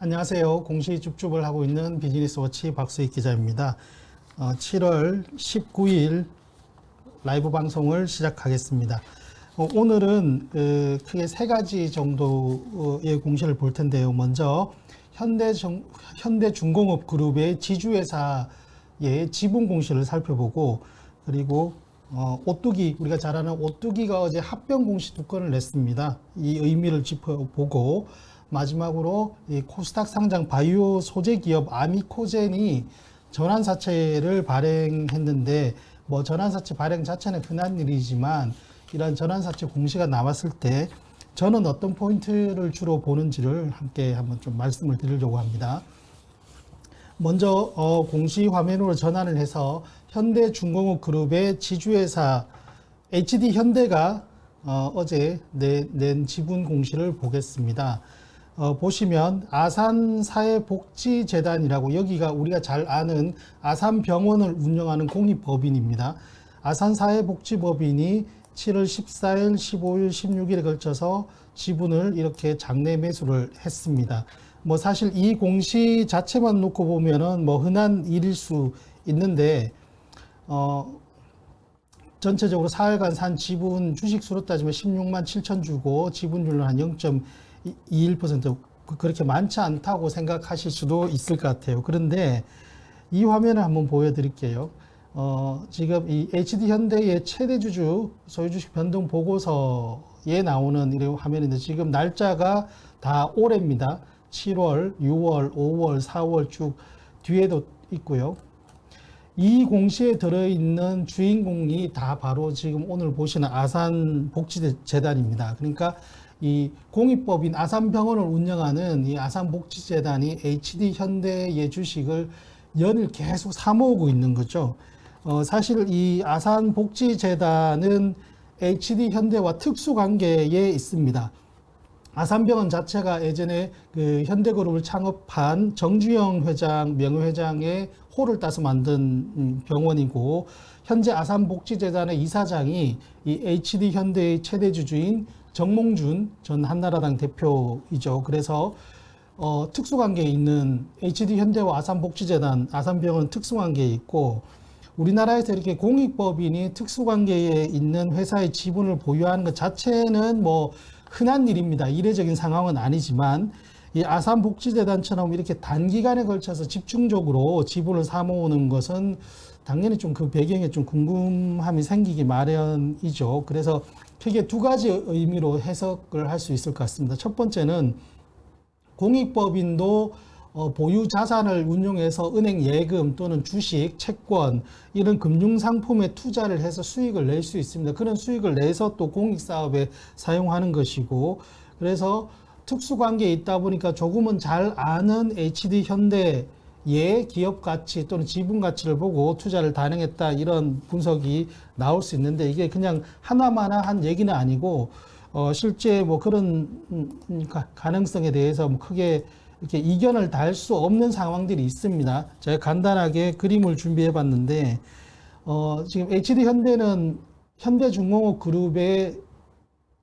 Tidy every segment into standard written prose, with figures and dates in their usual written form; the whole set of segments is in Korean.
안녕하세요. 공시 줍줍을 하고 있는 비즈니스워치 박수익 기자입니다. 7월 19일 라이브 방송을 시작하겠습니다. 오늘은 크게 세 가지 정도의 공시를 볼 텐데요. 먼저 현대중공업 그룹의 지주회사의 지분 공시를 살펴보고, 그리고 오뚜기, 우리가 잘 아는 오뚜기가 어제 합병 공시 두 건을 냈습니다. 이 의미를 짚어보고, 마지막으로 이 코스닥 상장 바이오 소재 기업 아미코젠이 전환사채를 발행했는데, 뭐 전환사채 발행 자체는 흔한 일이지만 이런 전환사채 공시가 나왔을 때 저는 어떤 포인트를 주로 보는지를 함께 한번 좀 말씀을 드리려고 합니다. 먼저 공시 화면으로 전환을 해서 현대중공업 그룹의 지주회사 HD현대가 어제 낸 지분 공시를 보겠습니다. 보시면 아산사회복지재단이라고, 여기가 우리가 잘 아는 아산병원을 운영하는 공익법인입니다. 아산사회복지법인이 7월 14일, 15일, 16일에 걸쳐서 지분을 이렇게 장내 매수를 했습니다. 뭐 사실 이 공시 자체만 놓고 보면은 뭐 흔한 일일 수 있는데, 전체적으로 4일간 산 지분 주식수로 따지면 16만 7천 주고 지분율은 한 0.21%, 그렇게 많지 않다고 생각하실 수도 있을 것 같아요. 그런데 이 화면을 한번 보여드릴게요. 지금 이 HD현대의 최대주주 소유주식 변동 보고서에 나오는 이 화면인데, 지금 날짜가 다 올해입니다. 7월, 6월, 5월, 4월 쭉 뒤에도 있고요. 이 공시에 들어있는 주인공이 다 바로 지금 오늘 보시는 아산복지재단입니다. 그러니까 이 공익법인 아산병원을 운영하는 이 아산복지재단이 HD현대의 주식을 연일 계속 사모으고 있는 거죠. 사실 이 아산복지재단은 HD현대와 특수관계에 있습니다. 아산병원 자체가 예전에 그 현대그룹을 창업한 정주영 회장, 명예회장의 호를 따서 만든 병원이고, 현재 아산복지재단의 이사장이 이 HD현대의 최대주주인 정몽준 전 한나라당 대표이죠. 그래서 특수관계에 있는 HD현대와 아산복지재단, 아산병원 특수관계에 있고, 우리나라에서 이렇게 공익법인이 특수관계에 있는 회사의 지분을 보유하는 것 자체는 뭐 흔한 일입니다. 이례적인 상황은 아니지만, 이 아산복지재단처럼 이렇게 단기간에 걸쳐서 집중적으로 지분을 사모으는 것은 당연히 좀 그 배경에 좀 궁금함이 생기기 마련이죠. 그래서 크게 두 가지 의미로 해석을 할 수 있을 것 같습니다. 첫 번째는 공익법인도 보유 자산을 운용해서 은행 예금 또는 주식, 채권 이런 금융상품에 투자를 해서 수익을 낼 수 있습니다. 그런 수익을 내서 또 공익사업에 사용하는 것이고, 그래서 특수관계에 있다 보니까 조금은 잘 아는 HD현대의 기업 가치 또는 지분 가치를 보고 투자를 단행했다, 이런 분석이 나올 수 있는데, 이게 그냥 하나마나 한 얘기는 아니고 실제 뭐 그런 가능성에 대해서 뭐 크게 이렇게 이견을 달 수 없는 상황들이 있습니다. 제가 간단하게 그림을 준비해 봤는데, 지금 HD현대는 현대중공업 그룹의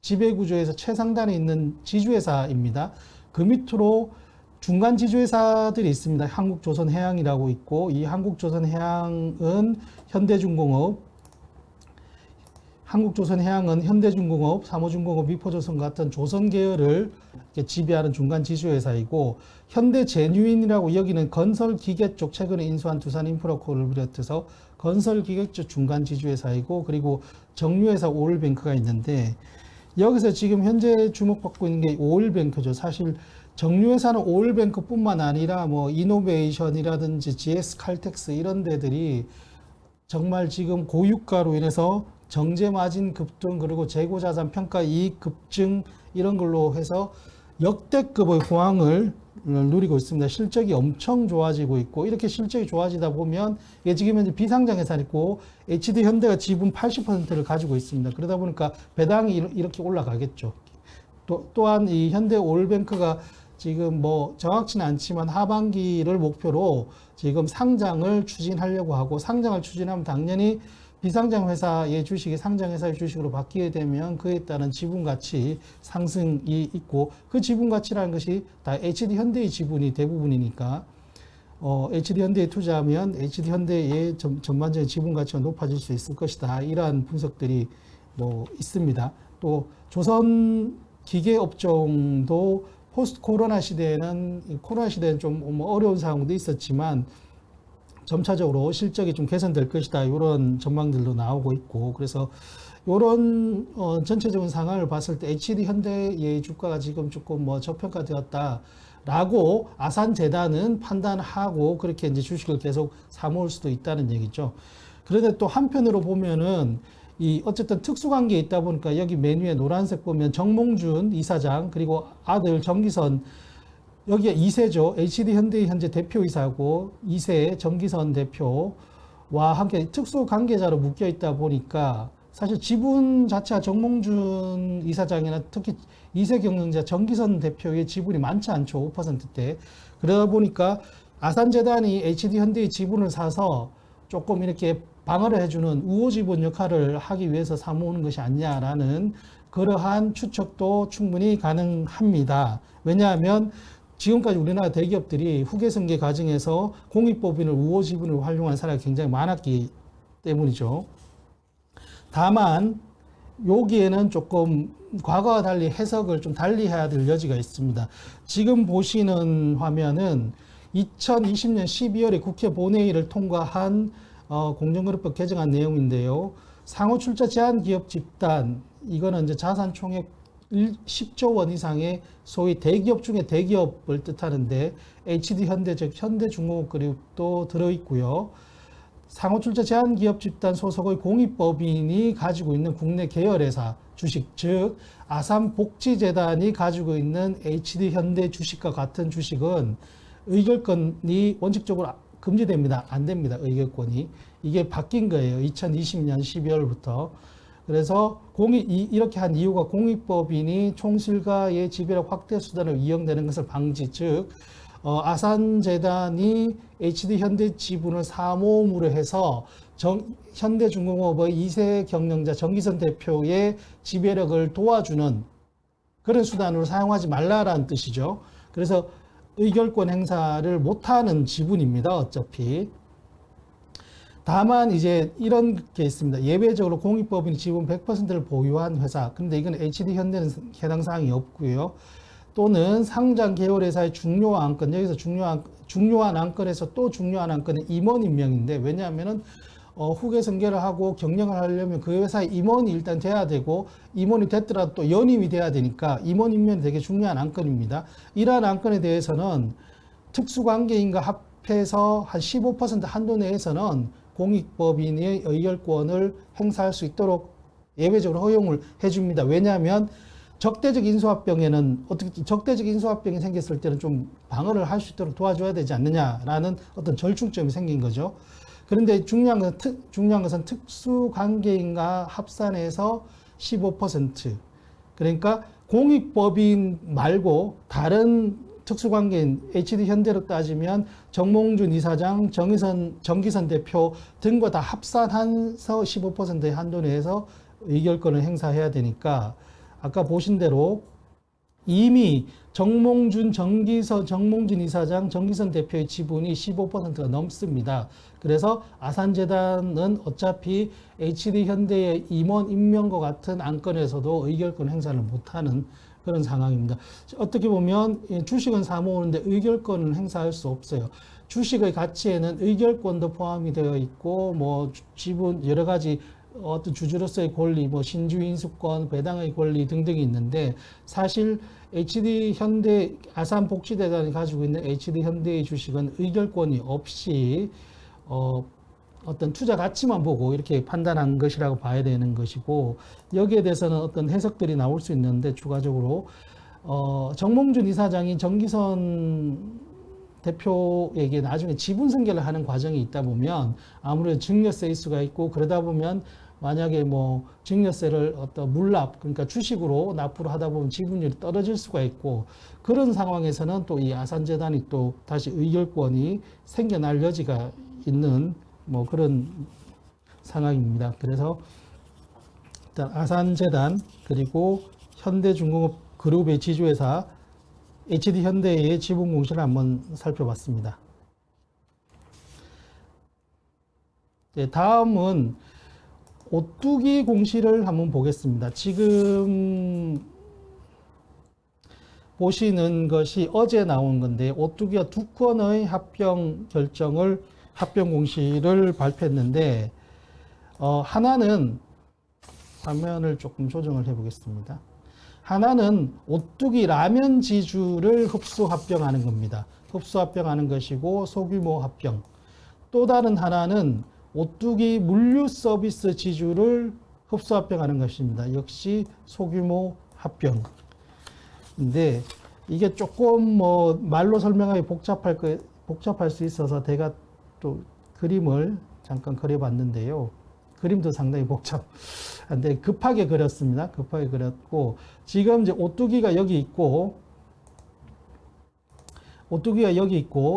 지배구조에서 최상단에 있는 지주회사입니다. 그 밑으로 중간 지주회사들이 있습니다. 한국조선해양이라고 있고, 이 한국조선해양은 현대중공업, 삼호중공업, 미포조선 같은 조선 계열을 지배하는 중간 지주회사이고, 현대제뉴인이라고 여기는 건설기계 쪽 최근에 인수한 두산인프라코를 비롯해서 건설기계 쪽 중간 지주회사이고, 그리고 정유회사 오일뱅크가 있는데, 여기서 지금 현재 주목받고 있는 게 오일뱅크죠. 사실 정유회사는 오일뱅크뿐만 아니라 뭐 이노베이션이라든지 GS칼텍스 이런 데들이 정말 지금 고유가로 인해서 정제 마진 급등, 그리고 재고자산 평가 이익 급증 이런 걸로 해서 역대급의 호황을 누리고 있습니다. 실적이 엄청 좋아지고 있고, 이렇게 실적이 좋아지다 보면 이게 지금 현재 비상장에서 HD현대가 지분 80%를 가지고 있습니다. 그러다 보니까 배당이 이렇게 올라가겠죠. 또한 이 현대오일뱅크가 지금 뭐 정확치는 않지만 하반기를 목표로 지금 상장을 추진하려고 하고, 상장을 추진하면 당연히 비상장 회사의 주식이 상장 회사의 주식으로 바뀌게 되면 그에 따른 지분 가치 상승이 있고, 그 지분 가치라는 것이 다 HD 현대의 지분이 대부분이니까 HD 현대에 투자하면 HD 현대의 전반적인 지분 가치가 높아질 수 있을 것이다. 이러한 분석들이 뭐 있습니다. 또 조선 기계 업종도 포스트 코로나 시대에는 좀 어려운 상황도 있었지만 점차적으로 실적이 좀 개선될 것이다. 이런 전망들도 나오고 있고, 그래서 이런 전체적인 상황을 봤을 때 HD 현대의 주가가 지금 조금 뭐 저평가되었다라고 아산재단은 판단하고 그렇게 이제 주식을 계속 사모을 수도 있다는 얘기죠. 그런데 또 한편으로 보면은 이 어쨌든 특수관계에 있다 보니까 여기 메뉴에 노란색 보면 정몽준 이사장 그리고 아들 정기선, 여기가 2세죠. HD 현대의 현재 대표이사고 2세 정기선 대표와 함께 특수관계자로 묶여 있다 보니까 사실 지분 자체가 정몽준 이사장이나 특히 2세 경영자 정기선 대표의 지분이 많지 않죠. 5%대. 그러다 보니까 아산재단이 HD 현대의 지분을 사서 조금 이렇게 방어를 해주는 우호지분 역할을 하기 위해서 사모으는 것이 아니냐라는 그러한 추측도 충분히 가능합니다. 왜냐하면 지금까지 우리나라 대기업들이 후계승계 과정에서 공익법인을 우호지분을 활용한 사례가 굉장히 많았기 때문이죠. 다만 여기에는 조금 과거와 달리 해석을 좀 달리 해야 될 여지가 있습니다. 지금 보시는 화면은 2020년 12월에 국회 본회의를 통과한 공정거래법 개정안 내용인데요. 상호 출자 제한 기업 집단, 이거는 이제 자산 총액 10조 원 이상의 소위 대기업 중에 대기업을 뜻하는데 HD 현대, 즉 현대중공업그룹도 들어있고요. 상호출자 제한기업 집단 소속의 공익법인이 가지고 있는 국내 계열회사 주식, 즉 아산복지재단이 가지고 있는 HD 현대 주식과 같은 주식은 의결권이 원칙적으로 금지됩니다. 안 됩니다. 의결권이. 이게 바뀐 거예요. 2020년 12월부터. 그래서 이렇게 한 이유가 공익법인이 총실과의 지배력 확대 수단을 이용되는 것을 방지, 즉 아산재단이 HD 현대 지분을 사모음으로 해서 현대중공업의 2세 경영자 정기선 대표의 지배력을 도와주는 그런 수단으로 사용하지 말라라는 뜻이죠. 그래서 의결권 행사를 못하는 지분입니다. 어차피. 다만 이제 이런 게 있습니다. 예외적으로 공익법인이 지분 100%를 보유한 회사. 근데 이건 HD 현대는 해당 사항이 없고요. 또는 상장 계열회사의 중요한 안건, 여기서 중요한 안건에서 또 중요한 안건은 임원 임명인데, 왜냐하면은 후계 승계를 하고 경영을 하려면 그 회사의 임원이 일단 돼야 되고, 임원이 됐더라도 또 연임이 돼야 되니까 임원 임명이 되게 중요한 안건입니다. 이러한 안건에 대해서는 특수관계인과 합해서 한 15% 한도 내에서는 공익법인의 의결권을 행사할 수 있도록 예외적으로 허용을 해줍니다. 왜냐하면 적대적 인수합병에는 어떻게 적대적 인수합병이 생겼을 때는 좀 방어를 할 수 있도록 도와줘야 되지 않느냐라는 어떤 절충점이 생긴 거죠. 그런데 중요한 것은 특수관계인과 합산해서 15%. 그러니까 공익법인 말고 다른 특수관계인 HD 현대로 따지면 정몽준 이사장, 정기선 대표 등과 다 합산해서 15%의 한도 내에서 의결권을 행사해야 되니까 아까 보신 대로 이미 정몽준 이사장, 정기선 대표의 지분이 15%가 넘습니다. 그래서 아산재단은 어차피 HD 현대의 임원 임명과 같은 안건에서도 의결권 행사를 못하는 그런 상황입니다. 어떻게 보면 주식은 사모으는데 의결권은 행사할 수 없어요. 주식의 가치에는 의결권도 포함이 되어 있고, 뭐 지분 여러 가지 어떤 주주로서의 권리, 뭐 신주 인수권, 배당의 권리 등등이 있는데, 사실 HD 현대 아산복지재단이 가지고 있는 HD 현대의 주식은 의결권이 없이 어떤 투자 가치만 보고 이렇게 판단한 것이라고 봐야 되는 것이고, 여기에 대해서는 어떤 해석들이 나올 수 있는데, 추가적으로 정몽준 이사장이 정기선 대표에게 나중에 지분 승계를 하는 과정이 있다 보면 아무래도 증여세 일수가 있고, 그러다 보면 만약에 뭐 증여세를 어떤 물납, 그러니까 주식으로 납부를 하다 보면 지분율이 떨어질 수가 있고, 그런 상황에서는 또 이 아산재단이 또 다시 의결권이 생겨날 여지가 있는 뭐 그런 상황입니다. 그래서 일단 아산재단 그리고 현대중공업 그룹의 지주회사 HD현대의 지분 공시를 한번 살펴봤습니다. 네, 다음은 오뚜기 공시를 한번 보겠습니다. 지금 보시는 것이 어제 나온 건데 오뚜기가 두 건의 합병 결정을 합병 공시를 발표했는데 하나는 화면을 조금 조정을 해 보겠습니다. 하나는 오뚜기 라면 지주를 흡수 합병하는 겁니다. 흡수 합병하는 것이고 소규모 합병. 또 다른 하나는 오뚜기 물류 서비스 지주를 흡수 합병하는 것입니다. 역시 소규모 합병. 근데 이게 조금 뭐 말로 설명하기 복잡할 수 있어서 제가 또 그림을 잠깐 그려봤는데요. 그림도 상당히 복잡한데 급하게 그렸습니다. 급하게 그렸고 지금 이제 오뚜기가 여기 있고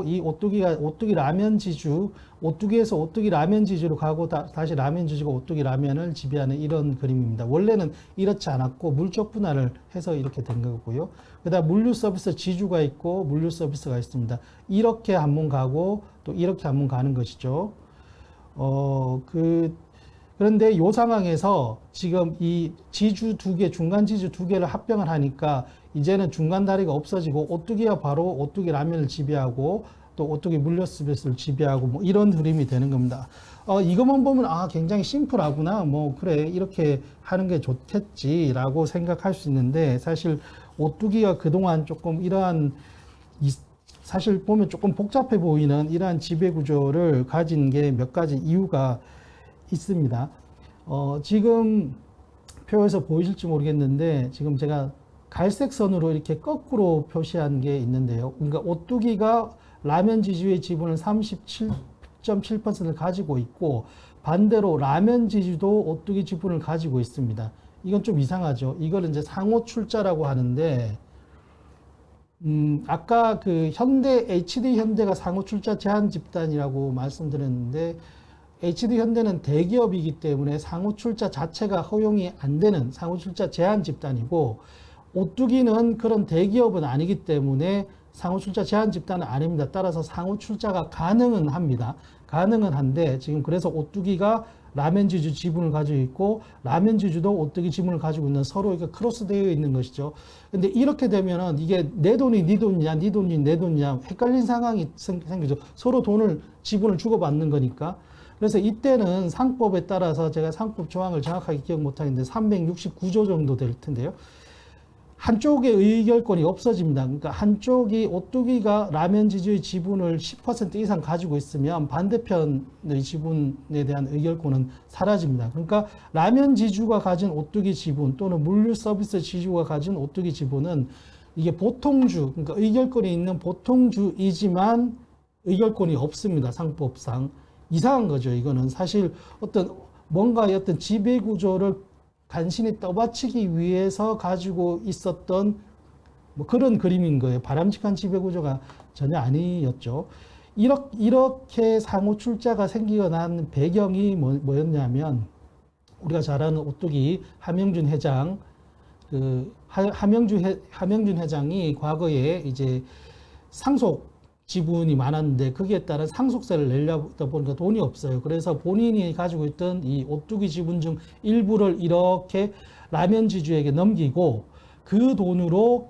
이 오뚜기가 오뚜기 라면 지주, 오뚜기에서 오뚜기 라면 지주로 가고 다시 라면 지주가 오뚜기 라면을 지배하는 이런 그림입니다. 원래는 이렇지 않았고 물적 분할을 해서 이렇게 된 거고요. 그다음 물류 서비스 지주가 있고 물류 서비스가 있습니다. 이렇게 한 번 가고 또 이렇게 한 번 가는 것이죠. 그런데 이 상황에서 지금 이 지주 두 개, 중간 지주 두 개를 합병을 하니까 이제는 중간 다리가 없어지고 오뚜기가 바로 오뚜기 라면을 지배하고 또 오뚜기 물류 서비스를 지배하고 뭐 이런 흐름이 되는 겁니다. 이것만 보면 굉장히 심플하구나. 뭐 그래 이렇게 하는 게 좋겠지라고 생각할 수 있는데 사실 오뚜기가 그동안 조금 이러한 사실 보면 조금 복잡해 보이는 이러한 지배 구조를 가진 게 몇 가지 이유가 있습니다. 지금 표에서 보이실지 모르겠는데 지금 제가 갈색 선으로 이렇게 거꾸로 표시한 게 있는데요. 그러니까 오뚜기가 라면 지주의 지분을 37.7%를 가지고 있고 반대로 라면 지주도 오뚜기 지분을 가지고 있습니다. 이건 좀 이상하죠. 이걸 이제 상호 출자라고 하는데 아까 그 HD 현대가 상호 출자 제한 집단이라고 말씀드렸는데 HD 현대는 대기업이기 때문에 상호 출자 자체가 허용이 안 되는 상호 출자 제한 집단이고 오뚜기는 그런 대기업은 아니기 때문에 상호 출자 제한 집단은 아닙니다. 따라서 상호 출자가 가능은 합니다. 가능은 한데 지금 그래서 오뚜기가 라면 지주 지분을 가지고 있고 라면 지주도 오뚜기 지분을 가지고 있는 서로 이렇게 크로스되어 있는 것이죠. 근데 이렇게 되면은 이게 내 돈이 네 돈이냐, 네 돈이 내 돈이냐 헷갈린 상황이 생기죠. 서로 돈을 지분을 주고받는 거니까. 그래서 이때는 상법에 따라서 제가 상법 조항을 정확하게 기억 못하겠는데 369조 정도 될 텐데요. 한쪽의 의결권이 없어집니다. 그러니까 한쪽이 오뚜기가 라면 지주의 지분을 10% 이상 가지고 있으면 반대편의 지분에 대한 의결권은 사라집니다. 그러니까 라면 지주가 가진 오뚜기 지분 또는 물류 서비스 지주가 가진 오뚜기 지분은 이게 보통주, 그러니까 의결권이 있는 보통주이지만 의결권이 없습니다. 상법상. 이상한 거죠. 이거는 사실 뭔가의 어떤 지배 구조를 간신히 떠받치기 위해서 가지고 있었던 뭐 그런 그림인 거예요. 바람직한 지배 구조가 전혀 아니었죠. 이렇게 상호 출자가 생기고 난 배경이 뭐였냐면 우리가 잘 아는 오뚜기 하명준 회장 하명준 회장이 과거에 이제 상속 지분이 많았는데 거기에 따른 상속세를 내려다 보니까 돈이 없어요. 그래서 본인이 가지고 있던 이 오뚜기 지분 중 일부를 이렇게 라면 지주에게 넘기고 그 돈으로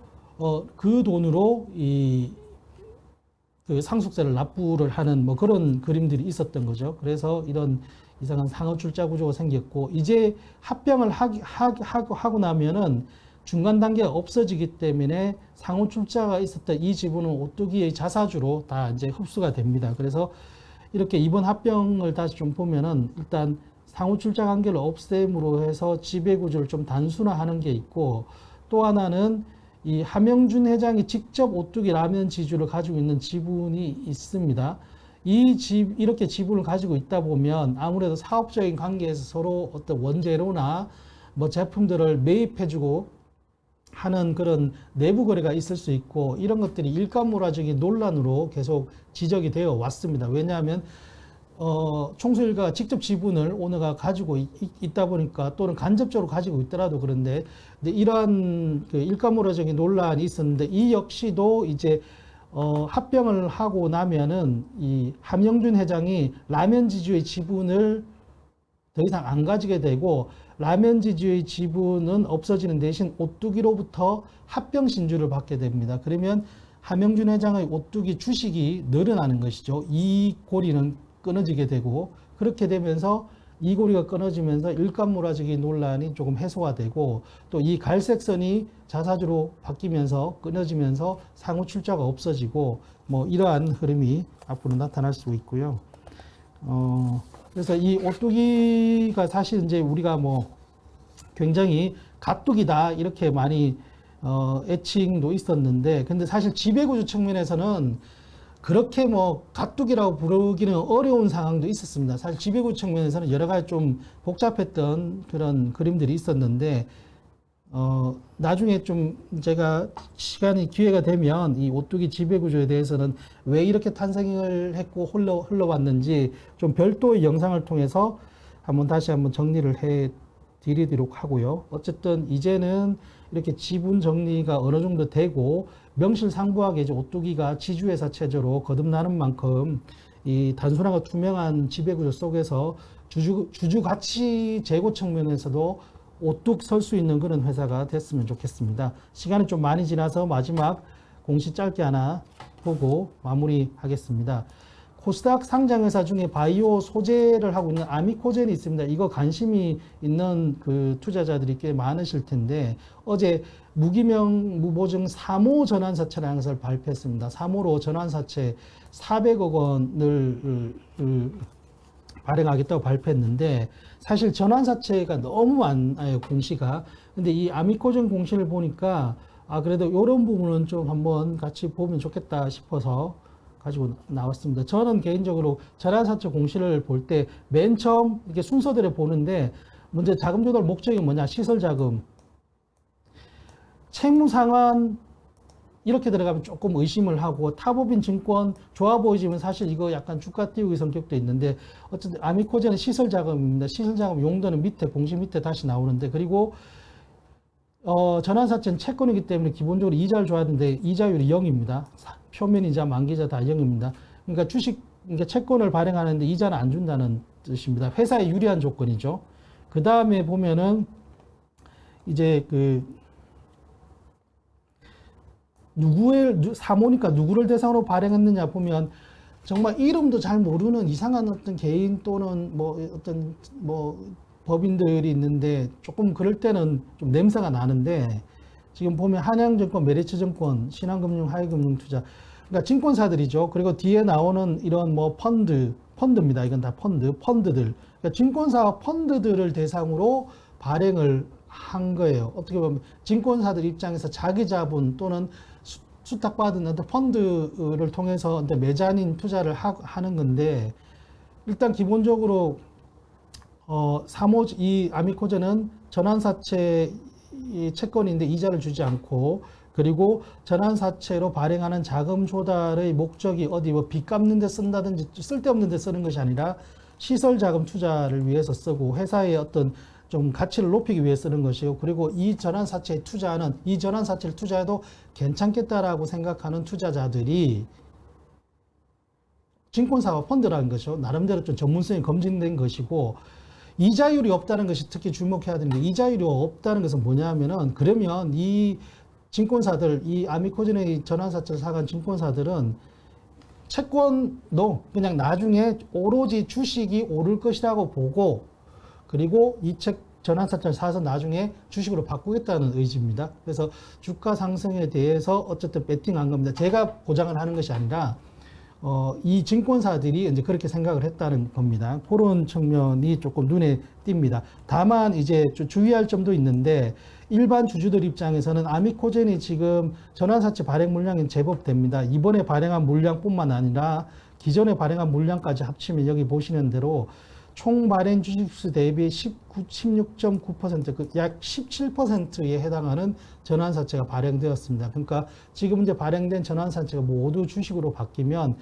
그 상속세를 납부를 하는 뭐 그런 그림들이 있었던 거죠. 그래서 이런 이상한 상호 출자 구조가 생겼고 이제 합병을 하고 나면은 중간 단계가 없어지기 때문에 상호 출자가 있었던 이 지분은 오뚜기의 자사주로 다 이제 흡수가 됩니다. 그래서 이렇게 이번 합병을 다시 좀 보면은 일단 상호 출자 관계를 없앰으로 해서 지배 구조를 좀 단순화하는 게 있고 또 하나는 이 하명준 회장이 직접 오뚜기 라면 지주를 가지고 있는 지분이 있습니다. 이렇게 지분을 가지고 있다 보면 아무래도 사업적인 관계에서 서로 어떤 원재료나 뭐 제품들을 매입해주고 하는 그런 내부 거래가 있을 수 있고 이런 것들이 일감몰아적인 논란으로 계속 지적이 되어 왔습니다. 왜냐하면 총수일가가 직접 지분을 오너가 가지고 있다 보니까 또는 간접적으로 가지고 있더라도 그런데 이러한 그 일가무라적인 논란이 있었는데 이 역시도 이제 합병을 하고 나면은 이 함영준 회장이 라면지주의 지분을 더 이상 안 가지게 되고 라면지주의 지분은 없어지는 대신 오뚜기로부터 합병 신주를 받게 됩니다. 그러면 함영준 회장의 오뚜기 주식이 늘어나는 것이죠. 이 고리는 끊어지게 되고 그렇게 되면서 이 고리가 끊어지면서 일감무라적인 논란이 조금 해소가 되고 또 이 갈색선이 자사주로 바뀌면서 끊어지면서 상호 출자가 없어지고 뭐 이러한 흐름이 앞으로 나타날 수 있고요. 그래서 이 오뚜기가 사실 이제 우리가 뭐 굉장히 가뚝이다 이렇게 많이 애칭도 있었는데 근데 사실 지배구조 측면에서는 그렇게 뭐 가뚝이라고 부르기는 어려운 상황도 있었습니다. 사실 지배구조 측면에서는 여러 가지 좀 복잡했던 그런 그림들이 있었는데 나중에 좀 제가 시간이 기회가 되면 이 오뚜기 지배구조에 대해서는 왜 이렇게 탄생을 했고 흘러왔는지 좀 별도의 영상을 통해서 다시 한번 정리를 해 드리도록 하고요. 어쨌든 이제는 이렇게 지분 정리가 어느 정도 되고 명실상부하게 이제 오뚜기가 지주회사 체제로 거듭나는 만큼 이 단순하고 투명한 지배구조 속에서 주주 가치 제고 측면에서도 오뚝 설 수 있는 그런 회사가 됐으면 좋겠습니다. 시간이 좀 많이 지나서 마지막 공시 짧게 하나 보고 마무리하겠습니다. 코스닥 상장회사 중에 바이오 소재를 하고 있는 아미코젠이 있습니다. 이거 관심이 있는 그 투자자들이 꽤 많으실 텐데 어제 무기명 무보증 3호 전환사채라는 것을 발표했습니다. 3호로 전환사채 400억 원을 발행하겠다고 발표했는데 사실 전환사채가 너무 많아요, 공시가. 근데 이 아미코젠 공시를 보니까 그래도 이런 부분은 좀 한번 같이 보면 좋겠다 싶어서 가지고 나왔습니다. 저는 개인적으로 전환사채 공시를 볼 때 맨 처음 이렇게 순서대로 보는데 먼저 자금 조달 목적이 뭐냐? 시설 자금. 채무 상환 이렇게 들어가면 조금 의심을 하고 타법인 증권 좋아 보이지만 사실 이거 약간 주가 띄우기 성격도 있는데 어쨌든 아미코젠은 시설 자금입니다. 시설 자금 용도는 밑에 공시 밑에 다시 나오는데 그리고 전환사채는 채권이기 때문에 기본적으로 이자를 줘야 되는데 이자율이 0입니다. 표면이자 만기자 다 0입니다. 그러니까 그러니까 채권을 발행하는데 이자는 안 준다는 뜻입니다. 회사에 유리한 조건이죠. 그 다음에 보면은 이제 사모니까 누구를 대상으로 발행했느냐 보면 정말 이름도 잘 모르는 이상한 어떤 개인 또는 어떤 법인들이 있는데 조금 그럴 때는 좀 냄새가 나는데 지금 보면 한양증권, 메리츠증권, 신한금융, 하이금융투자 그러니까 증권사들이죠. 그리고 뒤에 나오는 이런 펀드입니다. 이건 다 펀드들. 그러니까 증권사와 펀드들을 대상으로 발행을 한 거예요. 어떻게 보면 증권사들 입장에서 자기 자본 또는 수탁받은 어떤 펀드를 통해서 매자닌 투자를 하는 건데 일단 기본적으로 이 아미코젠은 전환사채 채권인데 이자를 주지 않고 그리고 전환사채로 발행하는 자금 조달의 목적이 어디 빚 갚는 데 쓴다든지 쓸데없는 데 쓰는 것이 아니라 시설 자금 투자를 위해서 쓰고 회사의 어떤 좀 가치를 높이기 위해 쓰는 것이고 그리고 이 전환사채를 투자해도 괜찮겠다라고 생각하는 투자자들이 증권사와 펀드라는 것이죠. 나름대로 좀 전문성이 검증된 것이고 이자율이 없다는 것이 특히 주목해야 되는데 이자율이 없다는 것은 뭐냐 하면은 그러면 이 증권사들, 이 아미코젠의 전환사채를 사간 증권사들은 채권도 그냥 나중에 오로지 주식이 오를 것이라고 보고 그리고 이 전환사채를 사서 나중에 주식으로 바꾸겠다는 의지입니다. 그래서 주가 상승에 대해서 어쨌든 배팅한 겁니다. 제가 보장을 하는 것이 아니라 이 증권사들이 이제 그렇게 생각을 했다는 겁니다. 그런 측면이 조금 눈에 띕니다. 다만 이제 주의할 점도 있는데 일반 주주들 입장에서는 아미코젠이 지금 전환사채 발행 물량이 제법 됩니다. 이번에 발행한 물량뿐만 아니라 기존에 발행한 물량까지 합치면 여기 보시는 대로 총 발행 주식수 대비 16.9%, 약 17%에 해당하는 전환사채가 발행되었습니다. 그러니까 지금 이제 발행된 전환사채가 모두 주식으로 바뀌면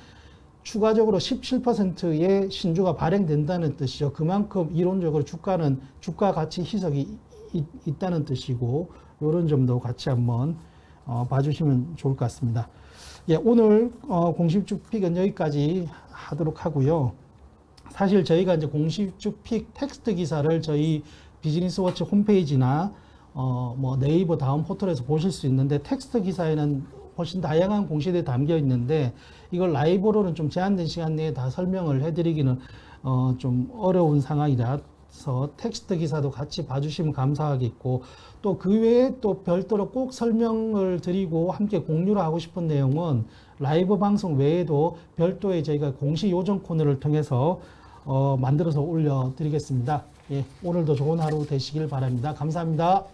추가적으로 17%의 신주가 발행된다는 뜻이죠. 그만큼 이론적으로 주가 가치 희석이 있다는 뜻이고, 이런 점도 같이 한번 봐주시면 좋을 것 같습니다. 예, 오늘 공시주픽은 여기까지 하도록 하고요. 사실 저희가 이제 공시주픽 텍스트 기사를 저희 비즈니스워치 홈페이지나 뭐 네이버 다음 포털에서 보실 수 있는데, 텍스트 기사에는 훨씬 다양한 공시들이 담겨 있는데 이걸 라이브로는 좀 제한된 시간 내에 다 설명을 해드리기는 좀 어려운 상황이라서 텍스트 기사도 같이 봐주시면 감사하겠고, 또 그 외에 또 별도로 꼭 설명을 드리고 함께 공유를 하고 싶은 내용은 라이브 방송 외에도 별도의 저희가 공시 요정 코너를 통해서 만들어서 올려드리겠습니다. 예, 오늘도 좋은 하루 되시길 바랍니다. 감사합니다.